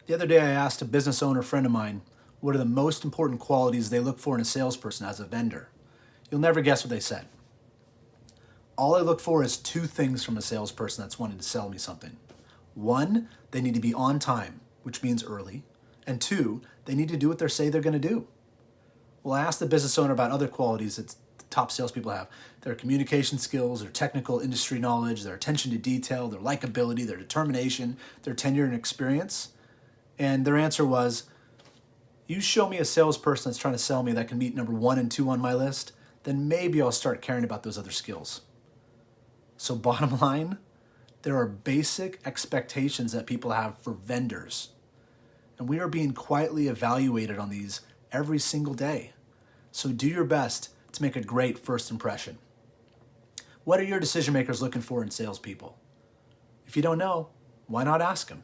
The other day I asked a business owner friend of mine what are the most important qualities they look for in a salesperson as a vendor. You'll never guess what they said. All I look for is two things from a salesperson that's wanting to sell me something. One, they need to be on time, which means early. And two, they need to do what they say they're going to do. Well, I asked the business owner about other qualities that the top salespeople have. Their communication skills, their technical industry knowledge, their attention to detail, their likability, their determination, their tenure and experience. And their answer was, you show me a salesperson that's trying to sell me that can meet number 1 and 2 on my list, then maybe I'll start caring about those other skills. So bottom line, there are basic expectations that people have for vendors. And we are being quietly evaluated on these every single day. So do your best to make a great first impression. What are your decision makers looking for in salespeople? If you don't know, why not ask them?